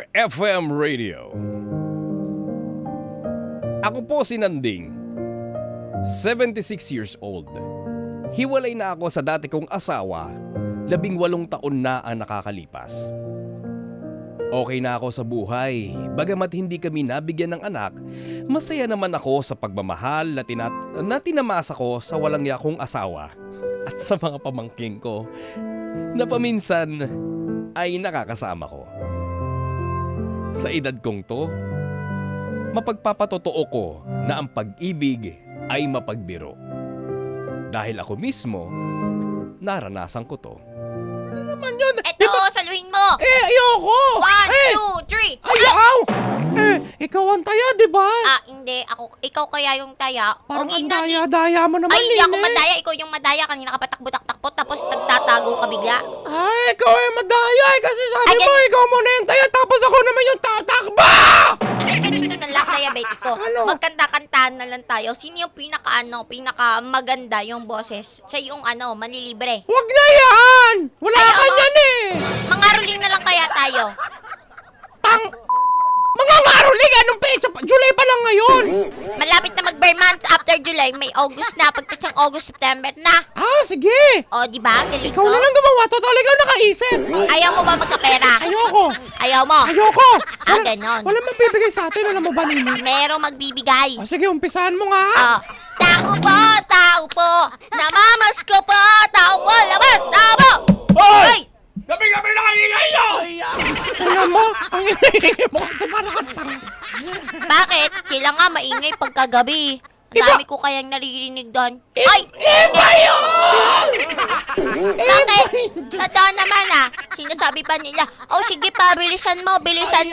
Dear FM Radio. Ako po si Nanding, 76 years old. Hiwalay na ako sa dati kong asawa, 18 taon na ang nakakalipas. Okay na ako sa buhay, bagamat hindi kami nabigyan ng anak, masaya naman ako sa pagmamahal na tinamasa ko sa walang yakong asawa at sa mga pamangking ko na paminsan ay nakakasama ko. Sa edad kong to, mapagpapatotoo ko na ang pag-ibig ay mapagbiro. Dahil ako mismo, naranasan ko to. Ano naman yun? Eto, saluhin mo! Ayoko! 1, 2, 3! Ayaw! Ikaw ang taya, di ba? Hindi. Ikaw kaya yung taya. Parang Okay ang na, daya-daya mo naman, Ay, hindi ako Nene. madaya. Ikaw yung madaya. Kanina ka pa takbo-takbo tapos nagtatago ka bigla. Ay, ikaw ay madaya kasi sabi Ay, mo, ikaw muna yung taya tapos ako naman yung tatakba! Ay, ganito na lang, diabetico. Ano? Magkanta-kantahan na lang tayo. Sino yung pinaka maganda yung boses? Siya yung manlilibre. Huwag na yan! Wala Ay, ka oo. niyan eh! Mangaroling na lang kaya tayo. Mga maruling! Anong petsa pa? July pa lang ngayon! Malapit na mag-bare months after July. May August na. Pagtas ng August, September na. Sige! O, di ba? Galing Ikaw ko. na lang gumawa. Total, ikaw nakaisip! Ayaw mo ba magkapera? Ayoko! Ayaw mo? Ayoko! Ganon. Wala magbibigay sa atin. Alam mo ba, Nene? Merong magbibigay. Sige, umpisahan mo nga. Tao po, namamas ko po, tao po, labas, tao po! Hoy! Gabi-gabi na kaingay nyo! Alam mo, ang ingay mo kasi parang katara. Bakit? Sila nga maingay pagkagabi. Dami ko kayang naririnig doon. Ay! Iba yun! Bakit? Totoo naman sinasabi pa nila, sige pa, bilisan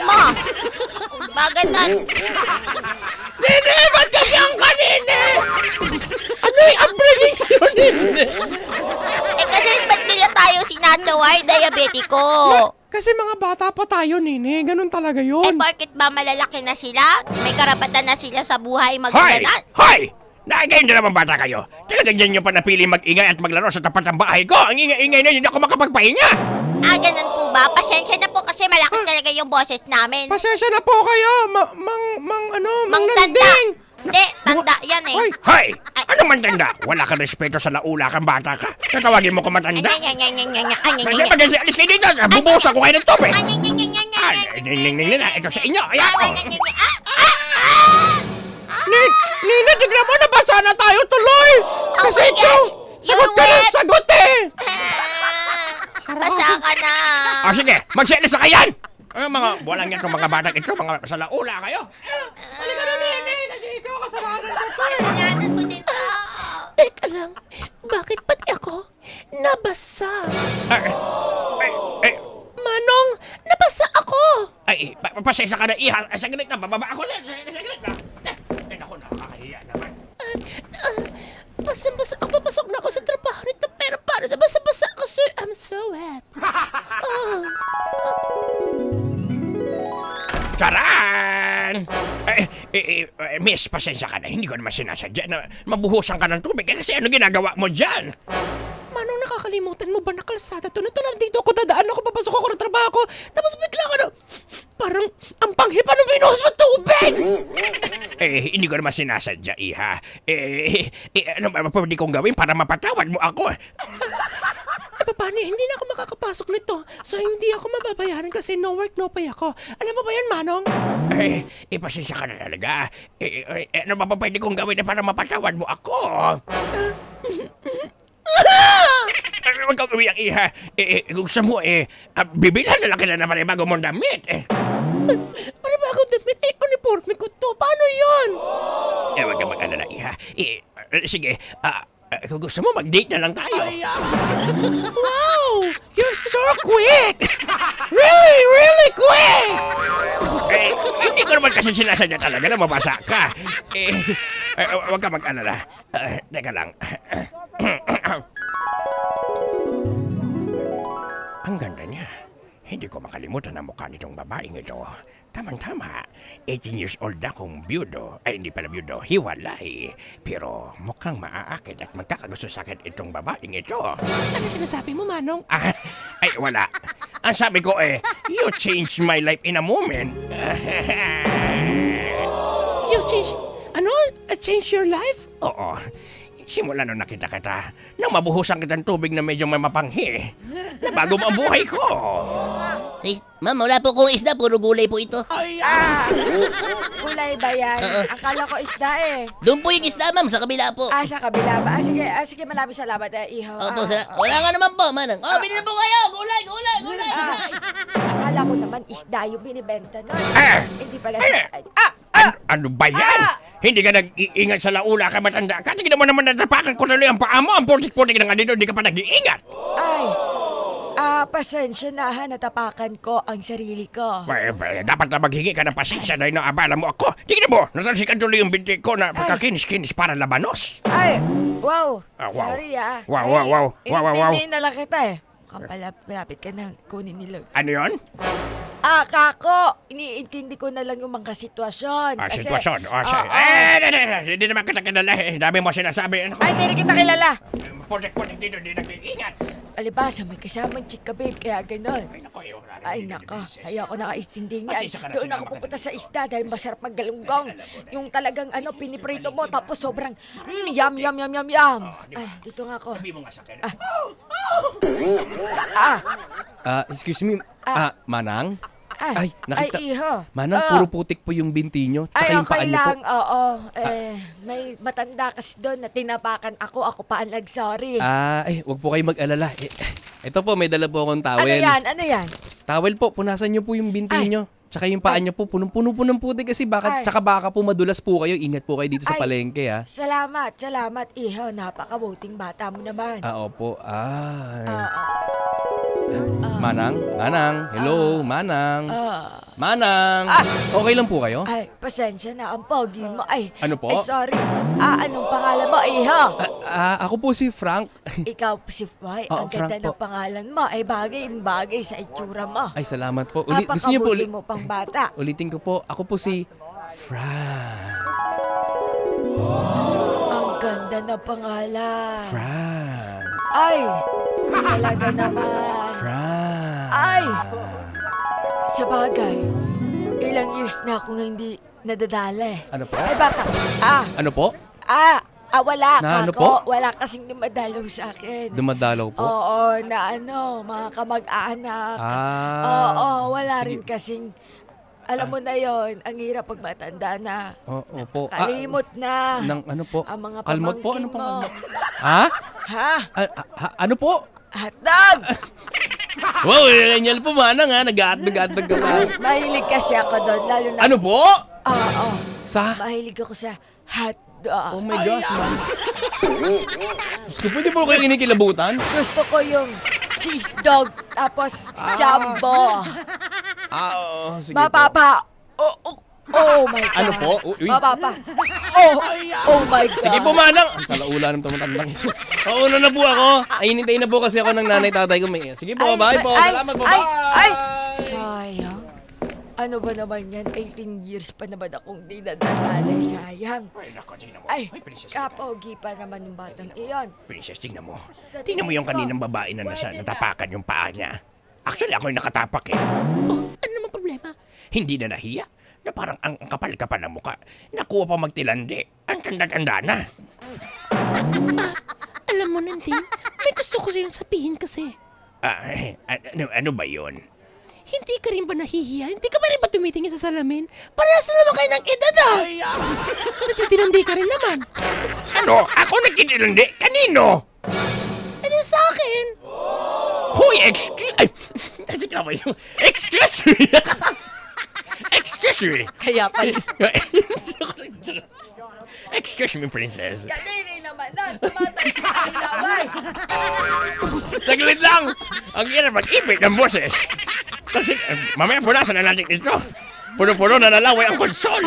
mo. Maganon. Nene, ba't ganyan ka, Nene? Ano yung upbringing sa'yo, Nene? Kasi ba't nila tayo sinachaway, diabetico? Kasi mga bata pa tayo, Nene. Ganun talaga yun. Bakit ba malalaki na sila? May karapatan na sila sa buhay magaganan? Hoy! Nakagayon na naman bata kayo. Talagang dyan nyo pa napili mag-ingay at maglaro sa tapat ng bahay ko. Ang ingay-ingay na hindi ako makapagpahinga. Ganun po ba? Pasensya na po kasi malakas talaga yung boses namin. Pasensya na po kayo, Mang tanda. Nanding. Hindi, tanda yan eh. Hoy! Hoy! Ano man tanda? Wala kang respeto sa laula kang bata ka. Tatawagin mo ko matanda? Kasi pag alis kayo dito, bubuhusan ko kayo ng tubig. Ito sa inyo. Ayan ko. Nina, tignan mo, nabasa na tayo tuloy! Kasi my ito, gosh, sagot ka you're ng wet. sagot eh! Basa ka na. Sige, magsialis na kayan! Ay, mga walang yan itong mga batang ito, mga sa laula kayo. Halika na, Nene, kasi ikaw kasalanan ko to eh! Kailangan ko din to. Teka lang, bakit pati ako nabasa? Manong, nabasa ako! Pasensya ka na, iha. Saglit na, bababa ako na. Saglit na. Ay, naku, nakakahiya naman. Basa-basa ako, papasok na ako sa trabaho nito, pero paano na basa-basa ako, sir? I'm so wet. Charan! Miss, pasensya ka na. Hindi ko naman sinasadya na mabuhusan ka ng tubig. Kasi ano ginagawa mo dyan? Manong, nakakalimutan mo ba na kalsada to? Natulang dito ako dadaan ako, papasok ako ng trabaho ko, tapos biglang parang ang panghi pa nung binuhos mo tubig! Hindi ko naman sinasadya, iha. Ano ba pwede kong gawin para mapatawad mo ako? Paano? Hindi na ako makakapasok nito. So, hindi ako mababayaran kasi no work, no pay ako. Alam mo ba yan, Manong? Pasensya ka na talaga. Ano ba pwede kong gawin para mapatawad mo ako? Huwag kang umiyak, iha. Gusto mo, bibilhan na lang kita naman bago mong damit. Para bago damit? Uniforme ko to. Paano yun? Huwag kang mag-alala, iha. Sige, kung gusto mo, mag-date na lang tayo. Wow! You're so quick! Really, really quick! Hindi ko naman kasi sinasadya talaga na mabasa ka. Huwag ka mag-alala. Teka lang. Ang ganda niya. Hindi ko makalimutan ang mukha nitong babaeng ito. Tamang-tama, 18 years old na kong byudo. Ay, hindi pala byudo, hiwalay. Pero mukhang maaakit at magkakagusto sa akin itong babaeng ito. Ano sinasabi mo, Manong? Ay, wala. Ang sabi ko you changed my life in a moment. You change... Ano? Change your life? Oo. Simula nung nakita kita, nang mabuhusan kitang tubig na medyo may mapanghi, nabago mo ang buhay ko. Ma'am, wala po kong isda. Puro gulay po ito. Kulay ba yan? Akala ko isda eh. Doon po yung isda, ma'am. Sa kabila po. Sa kabila ba? Sige, maraming salamat, iho. Opo, wala nga naman po, manang. Binili po kayo. Gulay. Akala ko naman isda yung binibenta nun. Hindi pala. Ano ba yan? Hindi ka nag-iingat sa laula ka matanda ka. Tingnan mo naman natapakan ko tuloy ang paa mo. Ang putik-putik na nga dito, hindi ka pa nag-iingat. Pasensya na ha, natapakan ko ang sarili ko. Dapat na maghingi ka ng pasensya dahil naabala mo ako. Tingnan mo, natalsikan tuloy yung binti ko na pagkakinis-kinis para labanos. Wow. Wow. Sorry Wow. Intindihin na lang kita eh. Malapit ka na kunin nila. Ano yun? Kako, iniintindi ko na lang yung mga sitwasyon. Kasi, Sitwasyon. Hindi naman kita kilala eh. Dami mo sinasabi. Hindi rin kita kilala. Putik-putik dito, hindi nag-iingat. Alibasa, may kasamang chika babe, kaya ganon. Ay Hindi naka, nag-iisip. ayaw ko nakaistinding yan. Pasensya ka na, Doon sino ako ka ba? pupunta sa isda dahil masarap maggalunggong. Yung talagang piniprito mo tapos sobrang yum. Dito nga ako. Sabi mo nga sa akin. Excuse me. Manang? Ay, nakita. iho. Manang, puro putik po yung binti nyo. Tsaka yung paa okay nyo po. lang, oo. May matanda kasi doon na tinapakan ako pa ang nag-sorry. Wag po kayo mag-alala. Ito po, may dala po akong towel. Ano yan? Towel po, punasan nyo po yung binti nyo. Tsaka yung paa nyo po, punong-puno po ng putik kasi tsaka baka po madulas po kayo. Ingat po kayo dito sa palengke, ha. Salamat, iho. Napakabuting bata mo naman. Opo. Manang? Hello, Manang. Manang! Okay lang po kayo? Pasensya na, ang pogi mo. Ano po? Sorry. Anong pangalan mo, iho? Ako po si Frank. Ikaw si Fry. Ang Frank ganda ng po. pangalan mo. Bagay sa itsura mo. Ay, salamat po. Gusto niyo po Napakabuti mo pang bata. ulitin ko po. Ako po si Frank. Ang ganda ng pangalan. Frank. Talaga naman. Frank. Sa bagay, ilang years na akong hindi nadadala. Ano po? Baka. Ano po? Wala, Na ano kako. po? Wala kasing dumadalaw sa akin. Dumadalaw po? Oo, mga kamag-anak. Wala Sige. rin kasing, alam mo na yon, ang hirap pag matanda na. Oo po. Kalimot na. Nang ano po? Ang mga Kalmot po? pamangkin Ano pong mo. kalmot? Ha? Ha? Ano po? Hotdog! Wow, ganyan po, Manang, ha? Nag-aatdag ka pa. Mahilig kasi ako doon, lalo na... Ano po? Oo. Sa? Mahilig ako sa hotdog. Oh my gosh, man. Gusto po, di po kayo kinikilabutan? Gusto ko yung cheese dog, tapos jumbo. Sige Mapapa. Oh my God. Ano po? Uy. Mapapa. Oh my God. Sige po, Manang. Ang salaula ng tumatandang. Pauna na po ako. Hinintay na po kasi ako ng nanay-tatay ko. Sige po, bye po. Salamat po, bye. Sayang. Ano ba naman yan? 18 years pa naman akong di nadadala. Sayang. Princess. Kapogi pa naman yung batang iyon. Princess, tingnan mo. Sa Tingnan mo yung tingin ko, kaninang babae na pwede na. natapakan yung paa niya. Actually, ako yung nakatapak eh. Ano naman problema? Hindi na nahiya. Na parang ang kapal-kapal ng mukha. Nakuha pa magtilandi. Ang tanda-tanda na. Alam mo, Nanding, may gusto ko sa'yo sabihin kasi. Ano ba yun? Hindi ka rin ba nahihiya? Hindi ka ba rin ba tumitingin sa salamin? Parehas na naman kayo ng edad, Natitinandi ka rin naman. Ano? Ako nagtitilandi? Kanino? Ano sa akin? Hoy, excuse... Ay, excuse me. Excuse me. Kaya pala. Excuse me, princess. Kanini naman na. Tumatay sa ilaway. Saglit lang! Ang hirap mag-ipit ng boses. Kasi, mamaya punasan na natin ito. Puno-puno na nalaway ang konsol.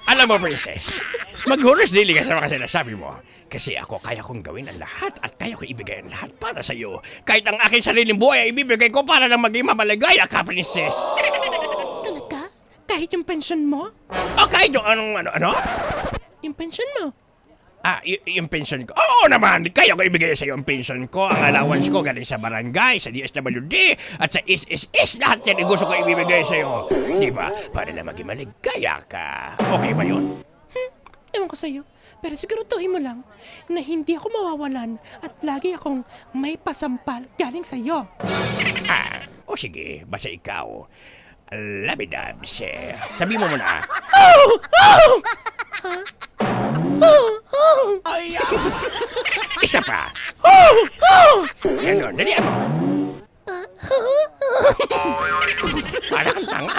Alam mo, princess, Maghunos dili ka sa mga sinasabi mo. Kasi ako kaya kong gawin ang lahat at kaya ko ibigay ang lahat para sa iyo. Kahit ang aking sariling buhay ay ibibigay ko para lang maging mamaligaya ka, princess. Talaga? Kahit yung pension mo? O kahit yung ano? Yung pension mo? Yung pension ko. Oo naman, kaya ko ibigay sa iyo ang pension ko. Ang allowance ko galing sa barangay, sa DSWD, at sa SSS. Lahat yan gusto ko ibibigay sa iyo. Di ba? Para lang maging maligaya ka. Okay ba yun? Ewan ko sa'yo. Pero siguraduhin mo lang na hindi ako mawawalan at lagi akong may pasampal galing sa'yo. O sige, basta ikaw. Labidabs. Sabi mo muna. Isa pa. Ganon, dalihan mo. Para kang tanga.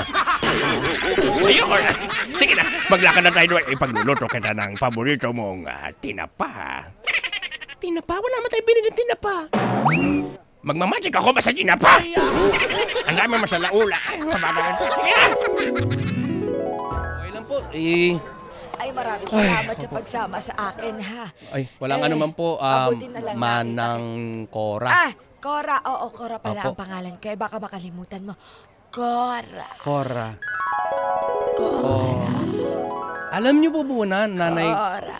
Ayoko na. Sige na, maglakad na tayo doon. Ipagluluto kita ng paborito mong tinapa. Tinapa? Wala naman tayo binili ng tinapa. Magmamagic ako ba sa tinapa? Ang dami mo sa laula. Sige na. Okay lang po. Ay, maraming salamat sa pagsama sa akin, ha? Walang ano man po, abutin na lang natin. Manang Cora. Cora. Oo, Cora pala Opo. ang pangalan ko. Eh, baka makalimutan mo. Cora. Cora. Alam niyo po na, Nanay... Cora.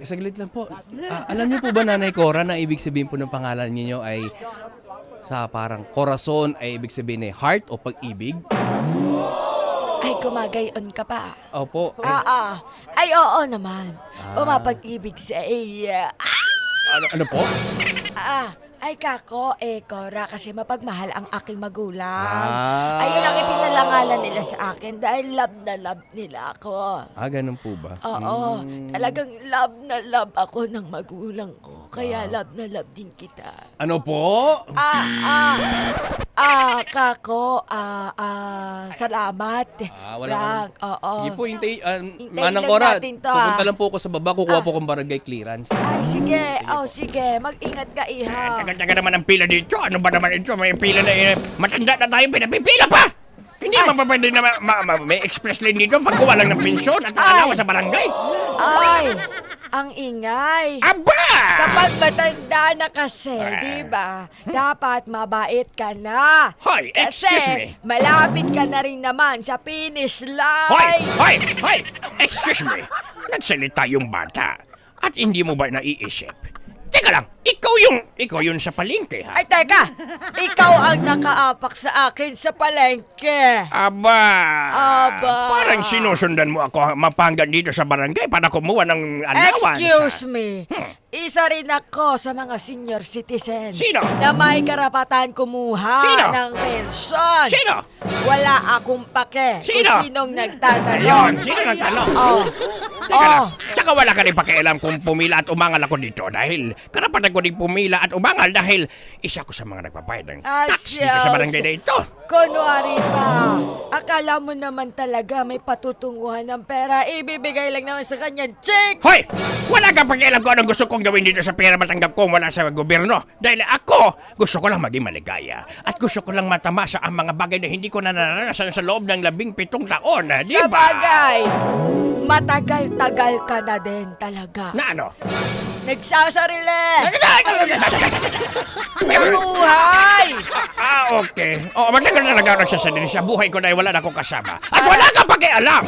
Saglit lang po. Alam niyo po ba, Nanay Cora, na ibig sabihin po ng pangalan niyo ay sa parang corazon ay ibig sabihin ay heart o pag-ibig? Ay, gumagayon ka pa. Opo. Ay, oo naman. Umapag-ibig sa iya. Ano po? Ay kako, Cora, kasi mapagmahal ang aking magulang. Ayun Ayun ang ipinalangalan nila sa akin dahil love na love nila ako. Ganun po ba? Oo, talagang love na love ako ng magulang ko. Kaya love na love din kita. Ano po? Kako, salamat. Wala Frank, oo. Sige po, hintay. Hintayin Manang lang Cora, natin to, pupunta lang po ako sa baba. Kukuha po akong barangay clearance. Ay, sige. Sige. Mag-ingat ka, iha. Tagal-tagal naman ang pila dito. Ano ba naman ito? May pila na matanda na tayo, pinapipila pa! Hindi naman pa pwede na may express lane dito pagkuha lang ng pensyon at alawa sa barangay. Ay, ang ingay. Aba! Kapag matanda na kasi, di ba? Dapat mabait ka na. Hoy, excuse me. Kasi malapit ka na rin naman sa finish line. Hoy! Excuse me. Nagsalita yung bata. At hindi mo ba naiisip? Teka lang, ikaw yun sa palengke, ha? Ay, teka. Ikaw ang nakaapak sa akin sa palengke. Aba! Aba. Parang sinusundan mo ako mapanggan dito sa barangay para kumuha ng allowance. Excuse me. Isa rin ako sa mga senior citizen. Sino? Na may karapatan kumuha Sino? ng pensyon. Sino? Wala akong pake. Sino? Kung sinong nagtatanong. Ayun, sino nagtanong? Teka lang, tsaka wala ka rin pakialam kung pumila at umangal ako dito dahil karapatan ko din pumila at umangal dahil isa ko sa mga nagbabayad ng tax dito sa barangay na ito. Kunwari pa. Akala mo naman talaga may patutunguhan ng pera. Ibibigay lang naman sa kanya chicks. Hoy! Wala kang pakialam kung anong gusto kong gawin dito sa pera matanggap ko mula sa gobyerno. Dahil ako, gusto ko lang maging maligaya. At gusto ko lang matamasa ang mga bagay na hindi ko na naranasan sa loob ng 17 taon. Di Sa ba? bagay, matagal-tagal ka na din talaga. Na ano? Nagsasarili sa buhay. Okay. Matagal na ako nagsasadili sa buhay ko dahil wala na akong kasama. At wala kang pakialam!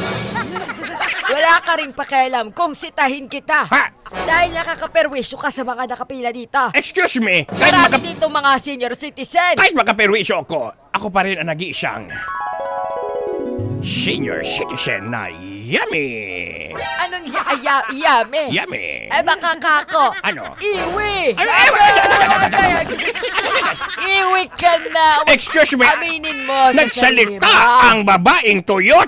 Wala ka ring pakialam kung sitahin kita. Ha? Dahil nakakaperwisyo ka sa mga nakapila dito. Excuse me, Marami dito mga senior citizen. kahit makaperwisyo ako pa rin ang nag-iisang senior citizen na yummy! Anong yame? Yummy! Ay baka kako. Ano? Iwi! Ay! Iwi ka na! Excuse me! Aminin mo sa sarili Nagsalita mo. ang babaeng tuyot!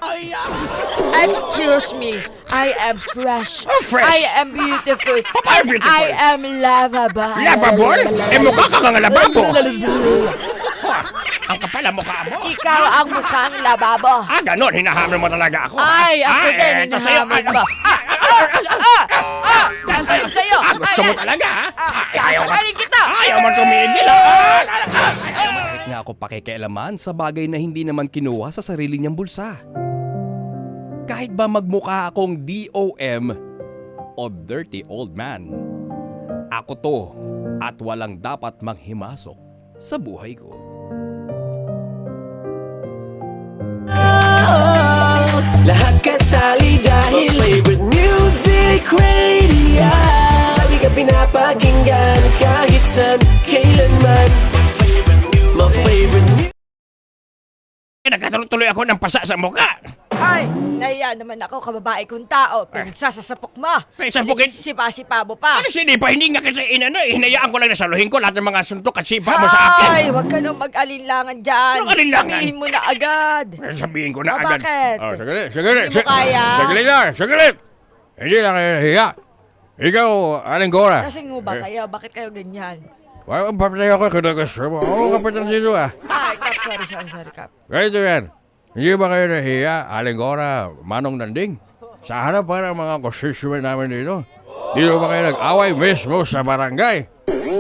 Excuse me, I am fresh. Oh, fresh? I am beautiful. Paano beautiful? I am lovable. Lababol? Mukha ka kang lababo! Ang kapal ang mukha mo! Ikaw ang mukhang lababo. Ganon, hinahamon mo talaga ako. Ay, ako din, eto sa'yo. hinahamon mo. Gagaling sa'yo. Gusto mo talaga, ha? Sasakalin kita. Ayaw mo tumigil, Bakit nga ako pakikialaman sa bagay na hindi naman kinuha sa sarili niyang bulsa? Kahit ba magmukha akong DOM, o dirty old man. Ako to at walang dapat manghimasok sa buhay ko. Lahat kasali dahil favorite music radio. Lagi ka pinapakinggan kahit saan, kailanman. My favorite music. Nagkatuloy ako ng pasa sa mukha. Ay, naiya naman ako, kababae kong tao. Pinagsasasapok mo. Sasapukin? Sipa-sipa mo pa. Ano sinipa? Hindi nga kita inano eh. Hinayaan ko lang na saluhin ko lahat ng mga suntok at sipa mo sa akin. Ay, huwag ka nang mag-alinlangan dyan. Anong alinlangan? Sabihin mo na agad. Sabihin ko na Oh, agad. bakit? Oh, saglit. Hindi mo kaya? Saglit. Hindi lang kayo nahiya. Ikaw, Aling Gora. Kasing mo ba kayo? Bakit kayo ganyan? Wala ang papatay ako kinagastro mo. Ako kapitan dito ah. Ay, Kap, sorry, Kap. Ganito yan. Hindi ba kayo nahiya, Aling Gora, Manong Nanding? Sa harapan ng mga constituent namin dito. Dito ba kayo nag-away mismo sa barangay?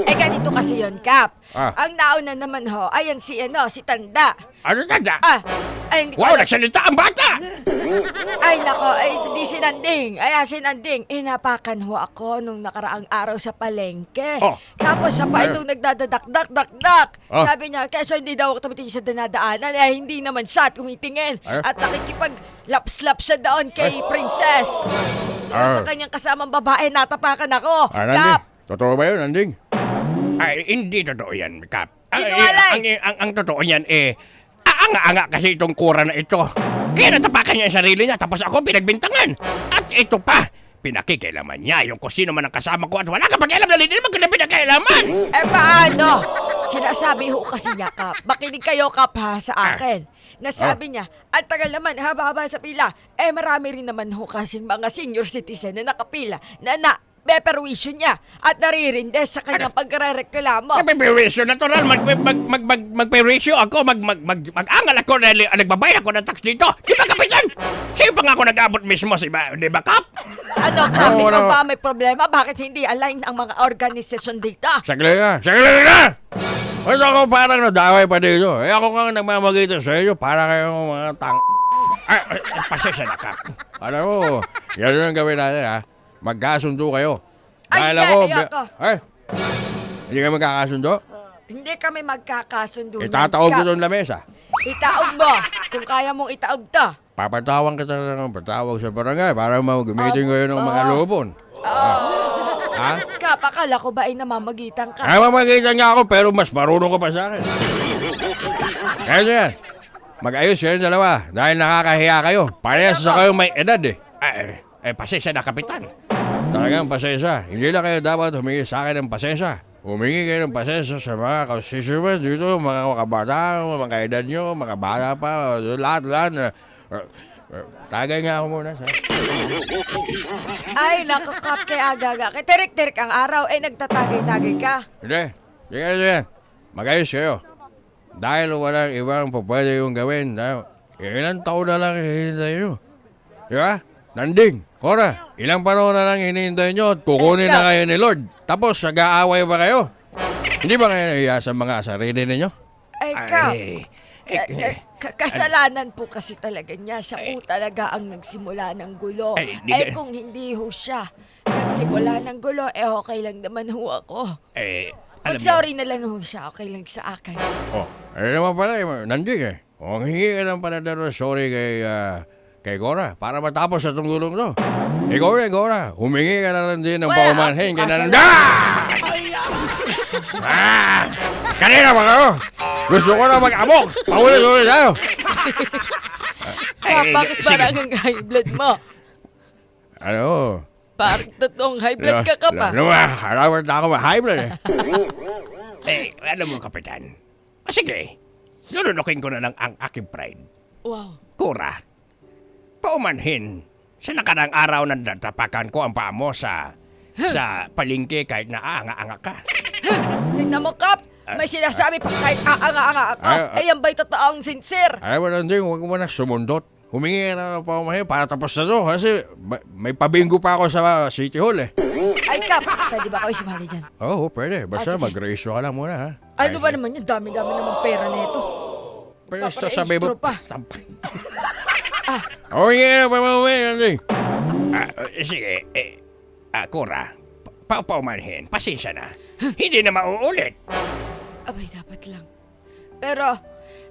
Eh, ganito kasi yon Kap. Ah. Ang nauna naman ho, ayan si Tanda. Ano tanda? Ay, hindi ko Wow, alam. nagsalita ang bata! Ay, nako, ay, hindi sinanding. Ay, sinanding. Inapakan ho ako nung nakaraang araw sa palengke. Oh. Tapos siya pa itong nagdadadak-dak-dak-dak. Oh. Sabi niya, kesa hindi daw ako tumitingin sa dinadaanan, eh, hindi naman siya tumitingin. Ay. At nakikipag-laps-laps siya doon kay Princess. Doon sa kanyang kasamang babae, natapakan ako. Kap! Totoo ba yun, Nanding? Ay, hindi totoo yan, Kap. Sinungaling! Ang totoo yan anga-anga kasi itong kura na ito. Kaya natapakan niya ang sarili niya tapos ako pinagbintangan. At ito pa, pinakikialaman niya yung kung sino man ang kasama ko at wala ka pakialam na hindi naman kita pinakialaman. Eh paano? Sinasabi ho kasi niya, Kap. Makinig kayo, Kap, ha, sa akin. Nasabi niya, ang tagal naman, haba-haba sa pila. Eh marami rin naman ho kasing mga senior citizen na nakapila na beperwisyo niya at naririndes sa kanyang pagre-reklamo. Magpe-ratio natural, magpe-ratio ako, mag-angal ako na nagbabayad ako ng tax dito. Di ba, Kapitan? Sa'yo pa nga ako nag-abot mismo, di ba, Kap? Ano, Kap, Oo, ikaw wala. ba may problema? Bakit hindi align ang mga organisasyon dito? Saglit na! Basta ako parang nadaway pa dito. Eh ako nga nagmamagito sa inyo para kayong mga pasensya na, Kap. Alam mo, yan yung gawin natin, ha? Magkasundo kayo. Ay, Dahil hindi, ako, ayoko. Hindi kayo magkakasundo? Hindi kami magkakasundo. Itataog ko Kap. doon lamesa. Itaog mo, kung kaya mong itaog to. Papatawang kita ng patawag sa barangay para gamitin kayo ng mga lubon. Ha? Kap, akala ko ba ay namamagitan ka? Ay, mamagitan nga ako pero mas marunong ka pa sa akin. Kaya yan. Mag-ayos kayo dalawa dahil nakakahiya kayo. Parehas sa kayong may edad eh. Pasensya na, Kapitan. Talagang pasensya. Hindi lang kayo dapat humingi sa akin ng pasensya. Humingi kayo ng pasensya sa mga constituent dito, mga kabata, mga edad nyo, mga bata pa, lahat. Tagay nga ako muna, sa. Ay, naku, Kap, kay agaga. Kay terik-terik ang araw, eh nagtatagay-tagay ka. Hindi. Sige na yan. Mag-ayos kayo. Dahil walang ibang pwede yung gawin. Ilang taon na lang hinihintay nyo. Di ba? Nanding, Cora, ilang panahon na lang hinihintay nyo at kukunin na kayo ni Lord. Tapos, nag-aaway ba kayo? Hindi ba kayo nahiya sa mga sarili ninyo? Ay, Kap, kasalanan po kasi talaga niya. Siya po talaga ang nagsimula ng gulo. Kung hindi ho siya nagsimula ng gulo, okay lang naman ho ako. Mag-sorry na lang ho siya, okay lang sa akin. Naman pala, Nanding eh. Kung hingi ka ng panadaro, sorry kay Cora, para matapos sa itong gulong to. Ikaw, Cora, humingi ka na lang din ng paumanhin kay Nanding. Kanina ba kayo? Gusto ko na mag-amok. Paulit-ulit tayo. Kap, bakit parang ang high blood mo? Ano? Parang totoong high blood ka, Kap, ah. Harapan na ako ma-high blood eh. Alam mo, Kapitan. Sige, lulunukin ko na lang ang aking pride. Wow. Cora, paumanhin. Sa nakarang araw na natapakan ko ang paa mo sa palengke kahit na anga-anga ka. Tignan mo, Kap. May sinasabi pa kahit aanga-anga ako. Ayan ba'y totoong sincere? Ay, wala din. Huwag mo na sumundot. Humingi ka na ng paumanhin para tapos na to. Kasi may pabingo pa ako sa City Hall eh. Ay, Kap, pwede ba kayo sumali dyan? Oo, pwede. Basta sige. mag-ratio ka lang muna ha. Ano ba naman yun? Dami-dami naman pera nito. Pero Papaextro sasabi mo pa. Sampay. Humingi ka na paumanhin. Sige. Cora, paumanhin, pasensya na. Hindi na mauulit. Abay, dapat lang. Pero,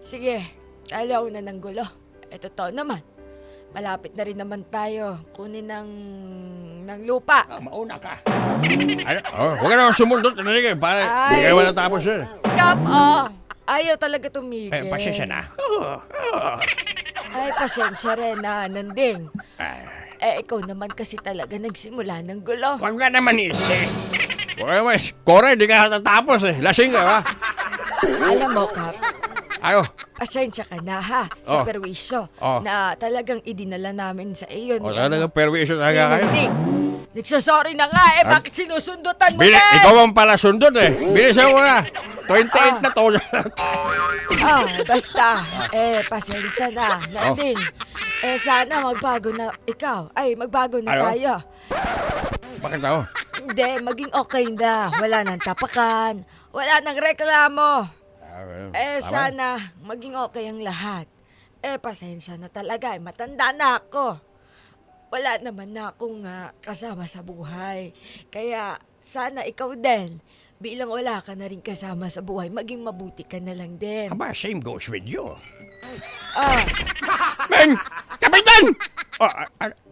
sige, ayaw na ng gulo. Totoo naman. Malapit na rin naman tayo kunin ng lupa. Mauna ka. Ano? Huwag ka na sumundot. Para Ay. hindi kayo natapos yun. Kap, ayaw talaga tumigil. Pasensya na. Ay, pasensya rin na, Nanding. Ah, Ikaw naman kasi talaga nagsimula ng gulo. Huwag ka naman isi. Huwag naman. Cora, hindi ka natapos eh. Lasing ka ba? Alam mo, Kap, Ayo. pasensya ka na ha sa Oh. perwisyo Oh. na talagang idinala namin sa iyo. O talagang perwisyo talaga kayo. Nanding. Nagsasorry na nga bakit sinusundutan mo Ikaw ang pala sundot eh. Bilisan mo na. 28 na to. Basta, pasensya na, Nanding. Sana magbago na ikaw. Magbago na Ano? tayo. Bakit ako? Hindi, maging okay na. Wala nang tapakan. Wala nang reklamo. Sana maging okay ang lahat. Pasensya na talaga. Matanda na ako. Wala naman na akong kasama sa buhay. Kaya sana ikaw din. Bilang wala ka na rin kasama sa buhay, maging mabuti ka na lang din. Aba, same goes with you. Meng! Kapitan!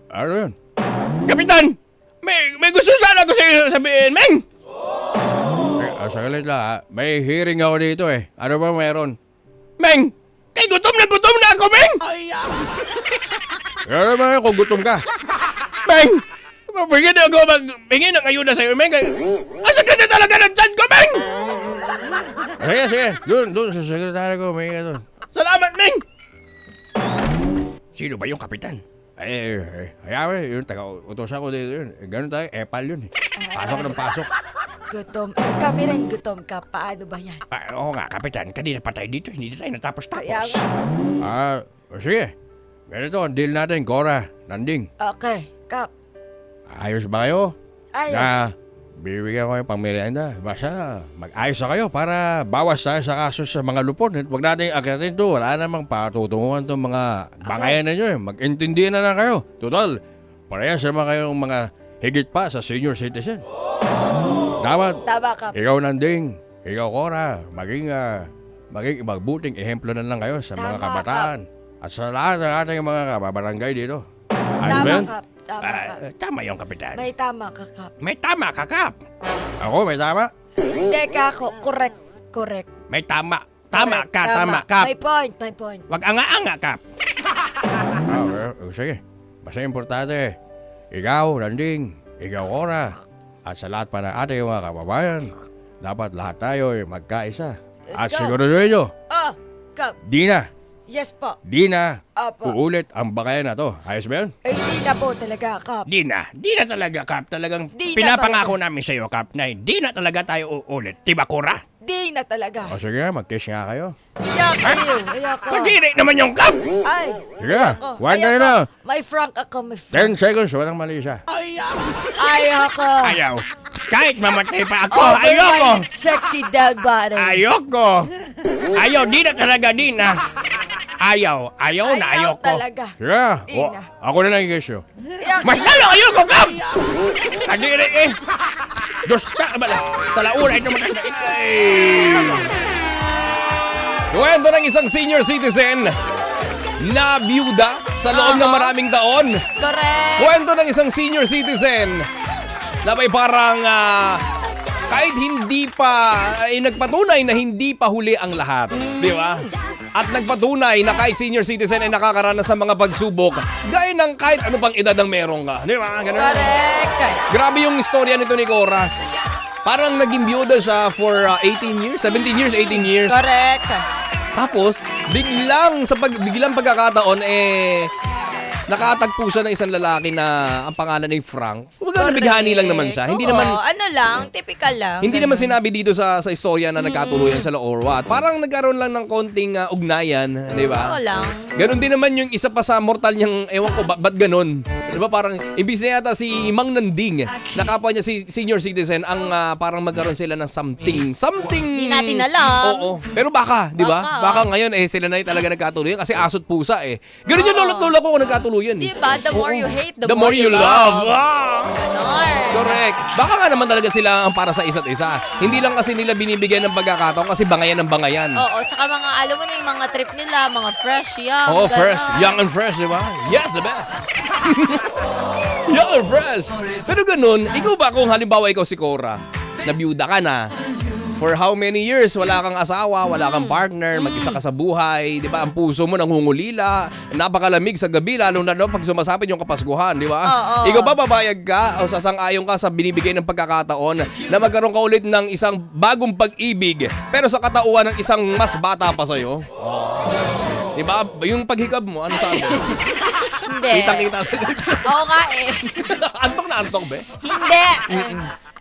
Ano yun? Kapitan! May gusto sana ko sa'yo sabihin, Meng! Saglit lang ha. May hearing ako dito eh. Ano ba meron? Meng! Kay gutom na ako, Meng! Ano ba kung gutom ka? Meng! Bigyan ng ayuda sa'yo, Meng! Asan ka na talaga ng tiyan ko, Meng! Sige. Doon sa sekretary ko, may doon. Salamat, Meng! Sino ba yung kapitan? Hayaan yung taga-utosan ko dito yun. Ganun tayo, epal yun. Pasok ng pasok. Gutom. Kami rin gutom ka. Paano ba yan? Oo nga, kapitan. Kanina pa tayo dito. Hindi tayo natapos-tapos. Kaya nga. Sige. Ganito, deal natin, Cora, Nanding. Okay, Kap. Ayos ba kayo? Ayos. Na bibigyan ko yung pangmerienda. Basta mag-ayos na kayo para bawas tayo sa kaso sa mga lupon. Huwag natin akitin to. Wala namang patutunguhan itong mga bangayan na nyo. Mag-intindihan na lang kayo. Total, parehas naman kayong mga higit pa sa senior citizen. Dapat, Tama, Kap. ikaw Nanding, ikaw Cora, maging magbuting ehemplo na lang kayo sa mga Tama, kabataan. At sa lahat ng ating mga kababarangay dito. Ayos ba Tama, yan? Kap. Tama, Kap. Tama yung kapitan. May tama ka, Kap. May tama ka, Kap. Ako, may tama. Hindi ka ako. Correct. May tama. Tama Correct. ka, tama, Kap. May point. Wag anga-anga, Kap. Sige. Basta importante, ikaw, Nanding, ikaw, Cora, at sa lahat pa ng ating mga kababayan, dapat lahat tayo ay magkaisa. At go. siguraduhin nyo, Kap. Yes po. di na Opo. uulit ang bakayan na to. Ayos ba yun? Hindi na po talaga, Kap. Di na talaga, Kap. Talagang Di na pinapangako namin sa iyo, Kap, na di na talaga tayo uulit. Diba, Cora? Di na talaga. O sige, mag-kiss nga kayo. Ayoko. Kadiri naman yung Kap! Ay. Sige, Ayoko. one tayo na. May frank ako, may frank. 10 seconds, walang mali siya. Ayoko. Ayaw. Kahit mamatay pa ako, Over ayoko. my sexy dead body. Ayoko. Ayaw, di na talaga, di na. Ayaw na ayoko. talaga. Sige, Di na. ako na lang i-kiss you. Ayoko. Mas lalo ayoko, Kap! Kadiri eh. Dusta ka ba lang? Sa laura ito maganda. Kwento ng isang senior citizen na byuda sa loob ng maraming taon. Correct. Kwento ng isang senior citizen na may parang kahit hindi pa, nagpatunay na hindi pa huli ang lahat. Di ba? At nagpatunay na kahit senior citizen ay nakakaranas sa mga pagsubok gaya ng kahit ano pang edad ang meron ka. Di ba? Ganun. Correct. Grabe yung istorya nito ni Cora. Parang naging byuda siya for 18 years, 17 years, 18 years. Correct. Tapos, biglang pagkakataon, nakatagpo siya ng isang lalaki na ang pangalan ay Frank. Kumbaga nabighani lang naman siya. Hindi Oo, naman ano lang, typical lang. hindi Ganun. naman sinabi dito sa istorya na nagkatuluyan sila or what. Parang nagkaroon lang ng konting ugnayan, di ba? Oo lang. Ganon din naman yung isa pa sa mortal niyang, ewan ko, ba't ganon? Di ba parang, imbis na yata si Mang Nanding, na kapwa niya si senior citizen, ang parang magkaroon sila ng something. Hindi natin alam. Oo. Pero baka, di ba? Baka. Baka ngayon, sila na talaga nagkatuluyan kasi asot pusa eh. Ganon yung lolo't lola ko kung nagkatuluyan tuluyan eh. Diba? The more you hate, The more you love. Ah! Ganon. Correct. Baka nga naman talaga sila ang para sa isa't isa. Hindi lang kasi nila binibigyan ng pagkakataon kasi bangayan ng bangayan. Oo, tsaka mga, alam mo na yung mga trip nila, mga fresh, young, Oh, ganon. fresh. Young and fresh, di ba? Yes, the best. Young and fresh. Pero ganun, ikaw ba kung halimbawa ikaw si Cora, na byuda ka na, for how many years, wala kang asawa, wala kang partner, mag-isa ka sa buhay, di ba? Ang puso mo nangungulila, napakalamig sa gabi, lalo na pag sumasapit yung Kapaskuhan, di ba? Oo. Ikaw ba babayag ka o sasang-ayon ka sa binibigay ng pagkakataon na magkaroon ka ulit ng isang bagong pag-ibig, pero sa katauhan ng isang mas bata pa sa'yo? Di ba? Yung paghikab mo, ano sabi? Hindi. Kitang-kita sa Oo nga eh. Antok na antok, be? Hindi.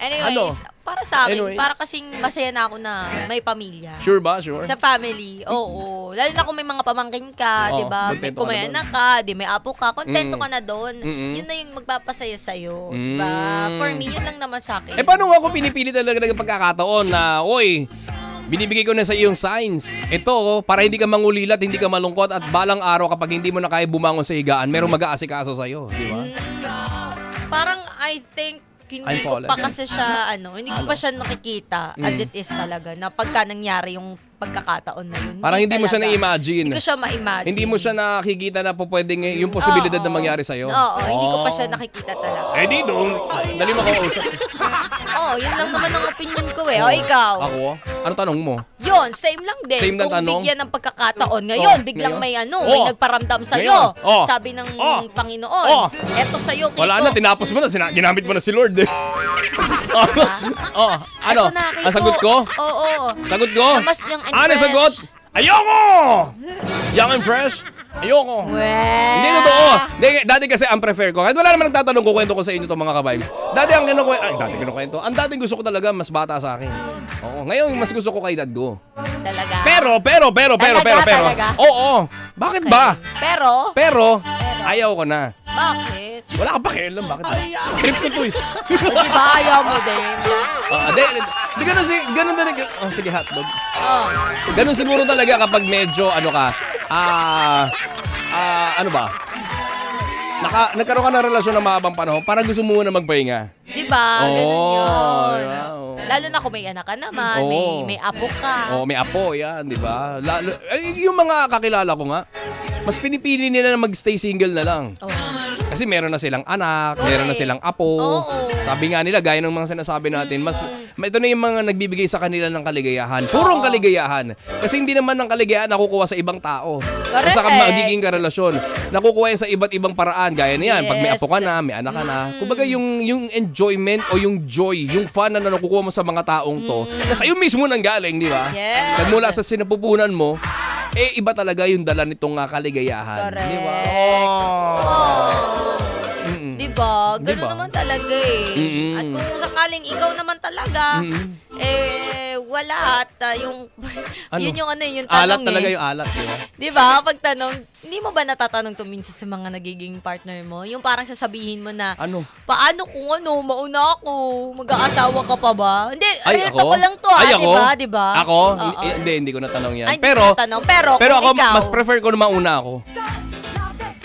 Anyways, Ano? para sa akin, Anyways. para kasing masaya na ako na may pamilya. Sure ba? Sure? Sa family, oo. Lalo na kung may mga pamangkin ka, Oo, di ba? kontento Kung ka may na anak ka, di may apo ka, kontento ka na doon. Yun na yung magpapasaya sa'yo. Di ba? For me, yun lang naman sa akin. Eh, paano nga ako pinipili talaga ng pagkakataon na, oy, binibigay ko na sa iyong signs. Ito, para hindi ka mangulilat, hindi ka malungkot, at balang araw kapag hindi mo na kaya bumangon sa higaan, merong mag-aasikaso sa'yo. Di ba? Parang I think hindi I'm ko fallen. pa kasi siya hindi ko pa siya nakikita as it is talaga na pagka nangyari yung pagkakataon na yun. Parang hindi mo siya talaga. na-imagine. Hindi ko siya ma-imagine. Hindi mo siya nakikita na po pwedeng yung posibilidad na mangyari sa'yo. Oo, hindi ko pa siya nakikita talaga. Eh di dong, dali mo kausap. Oo, yun lang naman ang opinion ko eh. O ikaw? Ako? Ano tanong mo? Yun, same lang din. Same na Kung tanong? bigyan ng pagkakataon ngayon, Oh, biglang ngayon? may nagparamdam sa'yo. Ngayon? Oh. Sabi ng Oh. Panginoon, Oh. eto sa'yo, Kiko. Wala na, tinapos mo na, ginamit mo na si Lord eh. Ano? Eto na, Kiko. Ang sagot ko? Oo. Sagot ko? Na mas young and Ano fresh. sagot? Ayoko! Young and fresh? Ayoko. Well. Hindi totoo. Dati kasi ang prefer ko. Kahit wala naman nagtatanong, kukwento ko sa inyo itong mga ka-vibes. Dati kinukwento. Ang dating gusto ko talaga mas bata sa akin. Oo, ngayon mas gusto ko kay dad ko. Talaga. Pero. Talaga? Oo. Bakit ba? Pero, Ayaw ko na. bakit? Wala ka pakialam. Bakit ba? Trip ko to eh. Di ba ayaw mo din? Di ganun talaga. Oh, sige, hotdog. Oh. Ganun siguro talaga kapag medyo, ano ba? Nagkaroon ka ng relasyon ng mahabang panahon, parang gusto mo na magpahinga. Di ba? Ganun yun. di ba? Oo. Lalo na kung may anak ka naman, Oo. may apo ka. Oh, may apo, yan, di ba? Yung mga kakilala ko nga, mas pinipili nila na magstay single na lang. Oh. Kasi meron na silang anak, Correct. meron na silang apo. Oo. Sabi nga nila, gaya ng mga sinasabi natin, ito na yung mga nagbibigay sa kanila ng kaligayahan. Purong kaligayahan. Kasi hindi naman ng kaligayahan nakukuha sa ibang tao. O sa magiging karelasyon. Nakukuha yan sa iba't ibang paraan. Gaya niyan, pag may Yes. apo ka na, may anak ka na. Kumbaga yung enjoyment o yung joy, yung fun na nakukuha mo sa mga taong to, na sa'yo mismo nang galing, di ba? Yes. Nagmula sa sinapupunan mo, iba talaga yung dala nitong kaligayahan. Correct. Di ba? Diba? Ganun Diba? naman talaga eh. Mm-mm. At kung sakaling ikaw naman talaga, wala at yung, Ano? yun yung yung tanong Alat talaga eh. yung alat, di ba? Diba? Pag tanong, hindi mo ba natatanong to minsan sa mga nagiging partner mo? Yung parang sasabihin mo na, Ano? paano kung mauna ako? Mag-aasawa ka pa ba? Hindi, Ay, real ako? talk ko lang to Ay, ako? diba? Diba? Ako? Oo. Hindi ko natanong yan. Ay, hindi Pero, ko natanong. Pero ako, kung ikaw, mas prefer ko na mauna ako.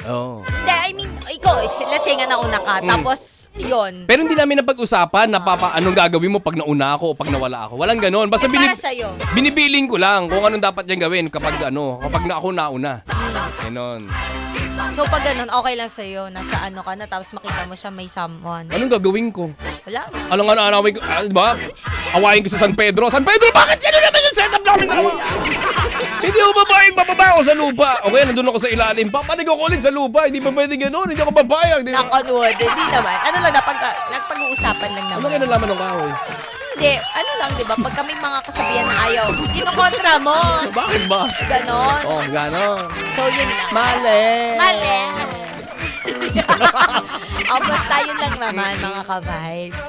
Oo. hindi, I mean, ikaw, let's say nga nauna ka, tapos, yun. Pero hindi namin napag-usapan na anong gagawin mo pag nauna ako o pag nawala ako. Walang ganon. Basta Para sa'yo. binibiling ko lang kung anong dapat niyang gawin kapag ako nauna. Ganon. So, pag ganun, okay lang sa'yo, nasa ka na, tapos makita mo siya may someone. Anong gagawin ko? Wala. Ano nga naanawin ko? Diba? Awayin ko sa San Pedro. San Pedro, bakit yan naman yung setup namin nawa? Hindi ako bababa ako sa lupa. Okay, nandun ako sa ilalim. Papanig ako ulit sa lupa. Hindi pa pwede gano'n. Hindi ako babayag. Di ba? Knock on wood. Hindi naman. Ano lang, nagpag-uusapan lang Ano naman. kayo nalaman ng kahoy? Hindi, ano lang, di ba? Pag kami mga kasabihan na ayaw, kinukontra mo. Bakit ba? Ganon. Oh, gano'n. So, yun lang. Mali. Mali. Basta yun lang naman, mga ka-vibes.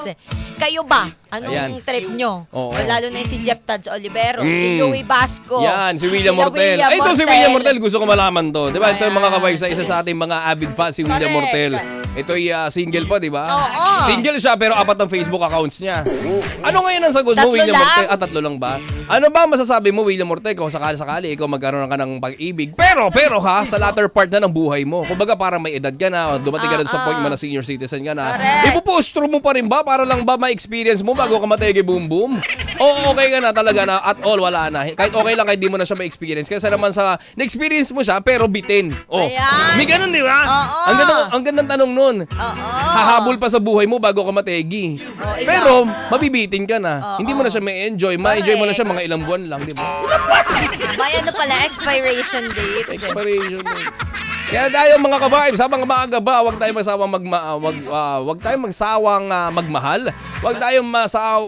Kayo ba? Anong Ayan. trip nyo? Oo. O lalo na yung si Jeff Tads Olivero, si Louie Basco. Yan, si William sila Mortel. William Ay, ito si William Mortel. Gusto ko malaman to. Di ba? Ito yung mga Ayan. ka-vibes, isa sa ating mga avid fans, si William Correct. Mortel. Ito'y single pa, di ba? Oo. Single siya, pero 4 ang Facebook accounts niya. Ano ngayon ang sagot mo, 3 William lang. Mortel? 3 lang ba? Ano ba masasabi mo, William Mortel, kung sakali-sakali ikaw magkaroon ka ng pag-ibig? Pero ha, sa latter part na ng buhay mo. Kumbaga parang may edad ka na, o dumating ka na sa point mo na senior citizen ka na. Correct. Ipupustro mo pa rin ba para lang ba ma-experience mo bago ka mategi boom boom? O okay ka na talaga na at all wala na. Kahit okay lang kahit di mo na siya ma-experience. Kaysa naman sa na-experience mo siya pero bitin. Oh. Ayan. May ganun, di ba? Oo. Ang gandang tanong nun. Oo. Hahabol pa sa buhay mo bago ka mategi. Oh, ikaw. Pero mabibitin ka na. Oo. Hindi mo na siya ma-enjoy. Ma-enjoy mo na Correct. siya mga ilang buwan lang, di ba? May ano pala, expiration date. Expiration mo. Kaya tayo mga ka-vibes, habang maaga ba, huwag tayong magsawang magmahal. Huwag tayong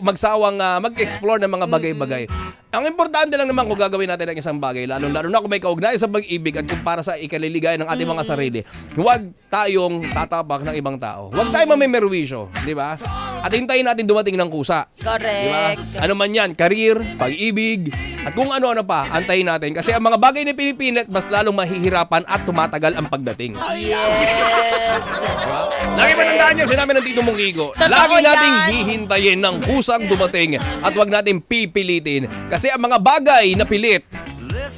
magsawang mag-explore ng mga bagay-bagay. Ang importante lang naman kung gagawin natin ang isang bagay, lalo na kung may kaugnayan sa pag-ibig at kung para sa ikaliligay ng ating mga sarili, huwag tayong tatapak ng ibang tao. Huwag tayong mamimerwisyo, di ba? At hintayin natin dumating ng kusa. Di ba? Correct. Ano man yan, karir, pag-ibig, at kung ano-ano pa, antayin natin. Kasi ang mga bagay na pinipilit, mas lalong mahihirapan at tumatagal ang pagdating. Yes. Diba? Lagi pa tandaan nyo, sinabi ng Tito Mong Kiko, Totoo lagi nating yan. hihintayin ng kusang dumating at wag nating pipilitin. Kasi ang mga bagay na pilit,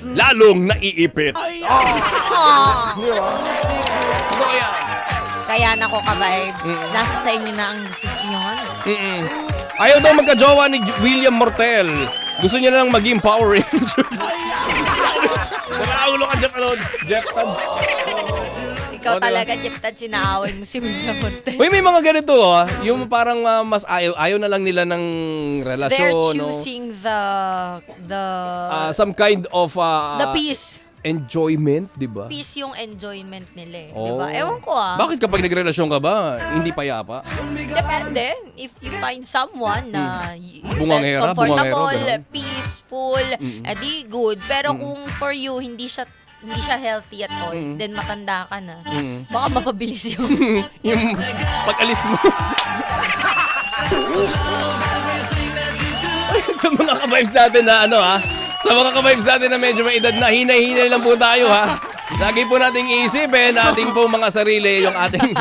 lalong naiipit. Aww. Totoo yan. Kaya nako ka-vibes, nasa sa inyo na ang desisyon. Ayaw daw magka-jowa ni William Mortel. Gusto niya lang maging Power Rangers. Nakaulo ka, Jeff Tads. Ikaw talaga, Jeff Tads, sinaaway mo si William Mortel. Uy, may mga ganito yung parang mas ayaw na lang nila ng They're relasyon. choosing the Some kind of the peace. enjoyment, di ba? Peace yung enjoyment nila eh. Oh. Diba? Ewan ko Bakit kapag nagrelasyon ka ba, hindi payapa? Depende. If you find someone na Bungangera, comfortable, ganun. peaceful, edi good. Pero kung for you, hindi siya healthy at all, then matanda ka na, baka mapabilis yung... Yung pag-alis mo. Sa mga ka-vibes natin na sa mga ka-vibes natin na medyo may edad na, hinay-hinay lang po tayo ha. Lagi po nating isipin, ating po mga sarili, yung ating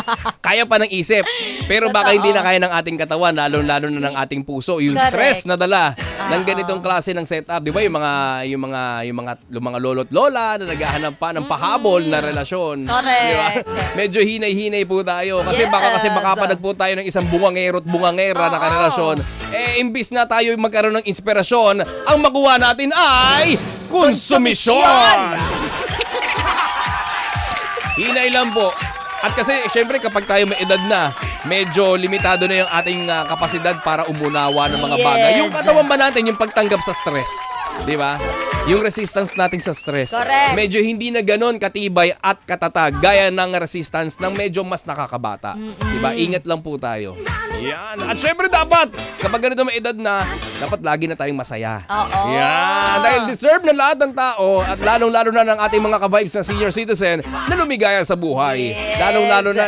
kaya pa ng isip. Pero baka Totoo. hindi na kaya ng ating katawan, lalo na ng ating puso. Yung Correct. stress na dala ng ganitong klase ng setup. Di ba yung mga lolo't lola na naghahanap pa ng pahabol na relasyon. Correct. Di ba? Medyo hinay-hinay po tayo. Kasi baka Yes. makapadag po tayo ng isang bungangero't bungangera na Oo. karelasyon. Imbis na tayo magkaroon ng inspirasyon, ang makuha natin ay konsumisyon! Hinay lang po. At kasi, syempre, kapag tayo may edad na, medyo limitado na yung ating kapasidad para umunawa ng mga bagay. Yes. Yung katawan ba natin, yung pagtanggap sa stress. Di ba? Yung resistance natin sa stress. Correct. Medyo hindi na ganon katibay at katatag gaya ng resistance ng medyo mas nakakabata. Di ba? Ingat lang po tayo. Yan. At syempre dapat, kapag ganito may edad na, dapat lagi na tayong masaya. Oo. Yan. Dahil deserve na lahat ng tao at lalong-lalo na ng ating mga ka-vibes na senior citizen na lumigaya sa buhay. Yes. Lalong-lalo na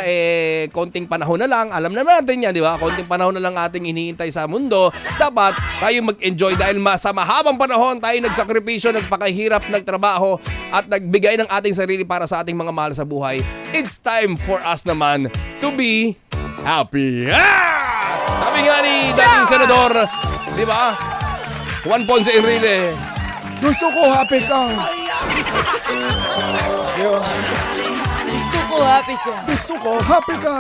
konting panahon na lang. Alam naman natin yan, di ba? Konting panahon na lang ating hinihintay sa mundo. Dapat tayo mag-enjoy dahil sa mahabang panahon tayo nagsakripisyo, nagpakahirap, nagtrabaho at nagbigay ng ating sarili para sa ating mga mahal sa buhay. It's time for us naman to be happy. Sabi nga ni dating senador, di ba? Juan Ponce Enrile, gusto ko happy ka. Gusto ko happy ka. Gusto ko happy ka.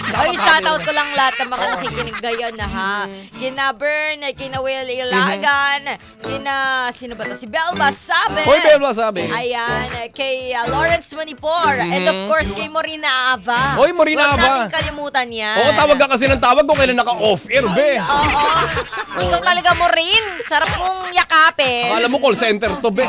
Ay, shoutout ko lang lahat ng mga nakikinig ngayon na ha. Kina Bern, kina Will Ilagan, kina, sino ba to? Si Belva Sabe. Hoy, Bella sabi. Ayan, kay Lawrence Manipor. And of course, kay Morina Ava. Hoy, Morina Huwag Ava. natin kalimutan yan. Oo, tawag ka kasi ng tawag ko kailan naka-off-air, be. Oo. Ikaw talaga, Morin. Sarap mong yakapin. Alam mo, call center to, be.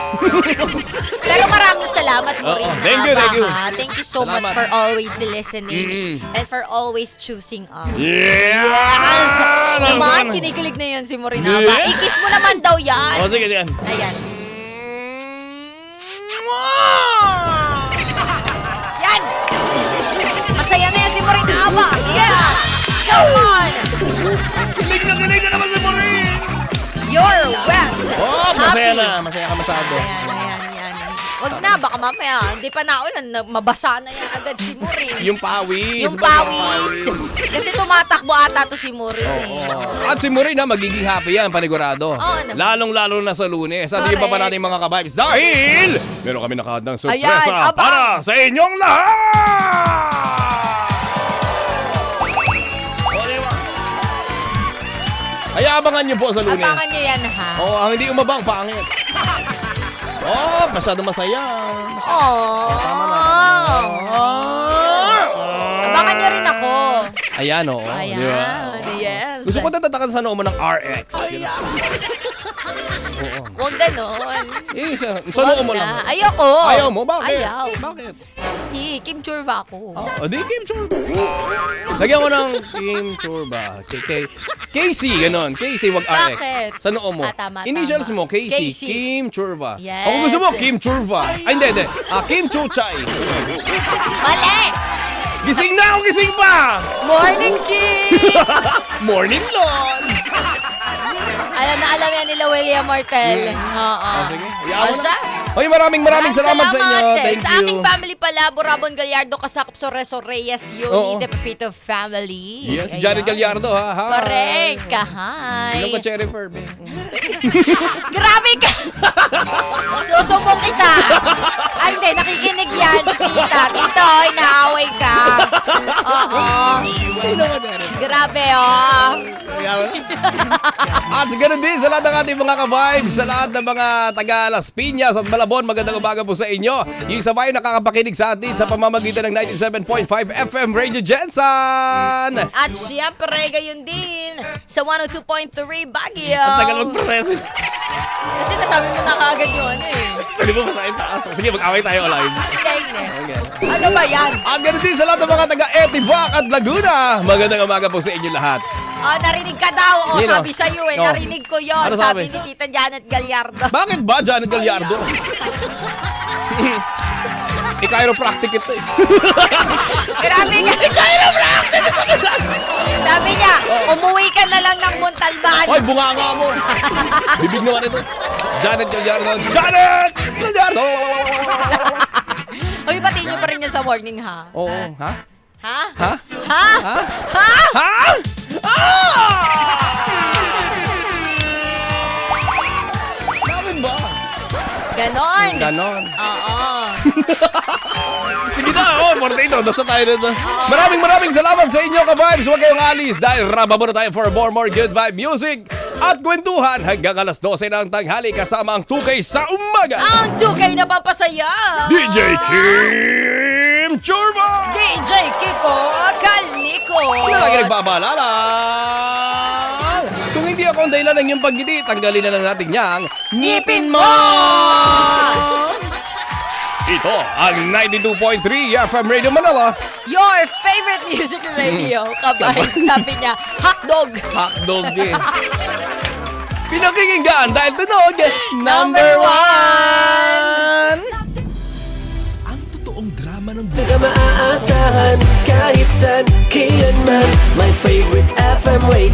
Pero maraming salamat, Morin. Oo. Thank you, thank you. Thank you so much Salamat. for always listening and for always choosing us. Yeah! Yes! Naman, Ano? kinikilig na yan si Morin Yeah. Ava. I-kiss mo naman daw yan. O, sige, yan. Ayan. Yan! Masaya na yan si Morin Ava. kalsada. Ayan. Wag na, baka mamaya, hindi pa naulan, mabasa na yan agad si Murin. Yung pawis. Yung pawis. Kasi tumatakbo ata to si Murin eh. At si Murin na magiging happy yan, panigurado. Oo naman. Lalong-lalo na sa Lunes. At di ba pa natin mga ka-vibes? Dahil meron kami nakahadang sorpresa Ayan, aba. para sa inyong lahat! Kaya abangan nyo po sa Lunes. Abangan nyo yan ha. Oh, ang hindi umabang, pangit. Oh, masyado masaya. Oh. Abangan nyo rin ako. Ayan, oo. Ayan, Di ba? yes. Gusto ko tatatakan sa noo mo ng RX. Huwag ganon. Eh, sa noo mo lang. Ayoko. Ayaw mo? Bakit? Ayaw. Bakit? Hindi, Kim Churva ako. O, di Kim Churba. Lagyan ko ng Kim Churba. Casey, ganon. Casey, wag RX. Bakit? Sa noo mo. Tama. Initials mo, Casey. Casey. Kim Churba. Yes. Ako gusto mo, Kim Churba. Ay, hindi. Kim Chuchay. Mali! Gising na ako, gising pa! Morning, Kids! Morning, Lord! alam yan nila William Martel. Oo. Sige. O Iyawan na. siya? Oy, maraming salamat sa inyo. Thank Sa you. aming family pala, Borabon Gallardo, Kasakop Soreso Reyes, Oo. Yuni, The Pepito family. Yes, Ayan. Janet Gallardo, ha? Hi. Correct. Hi. Ilang ka cherry ferb? Grabe ka! Susumbong kita! Ay, hindi. Nakikinig yan. Tita. Tito, inaaway ka. Oo. Sino ka, Janet? Grabe, oh. At ganun din sa lahat ng ating mga ka-vibes, sa lahat ng mga taga Las Piñas at Malabon, magandang umaga po sa inyo. Yung sabay nakakapakinig sa atin sa pamamagitan ng 97.5 FM Radio Jensen. At siyempre, gayon din sa 102.3 Baguio. Ang tagal mag-process. Kasi nasabi mo na kaagad yun eh. Pwede mo pa sa taas. Sige, mag-away tayo live. Hindi. Okay. Ano ba yan? At ganun din sa lahat ng mga taga Etivac at Laguna. Magandang umaga po sa inyo lahat. Oh, narinig ka daw. Oh, Sino? sabi sa'yo eh. Oh. Narinig ko yon. Ano sabi sabi? ni Tita Janet Gallardo. Bakit ba, Janet Gallardo? I-chiropractic ito eh. Grabe nga. Sabi niya, umuwi ka na lang ng Montalban. Hoy, bunganga mo. Bibig naman ito. Janet Gallardo. Janet Gallardo! Uy, batiin niyo pa rin niya sa morning ha. Oo. Ha? Ha? Ha? Ha? Ha? Ha? Ha? Ah! Bakit ba? Ganon. Ganon. Oo. Sige na, Martino, nasa tayo na. Maraming salamat sa inyo, ka-vibes. Huwag kayong alis dahil rababo na tayo for more good vibe music at kwentuhan hanggang alas 12 ng tanghali kasama ang tukay sa umaga. Ang tukay na pampasaya. DJ Kim Churba! DJ Kiko Kaliko. Lalaki nagbabalala. Kung hindi ako ang dahilan ng iyong paggiti, tanggalin na lang natin niyang ngipin mo! Ito ang 92.3 FM Radio Manila. Your favorite music radio. Kabay, sabi niya, hotdog. Hotdog din. Pinakikinggan dahil tunog Number one. Ang totoong drama ng Di ka maaasahan kahit saan, kailanman. My favorite FM radio.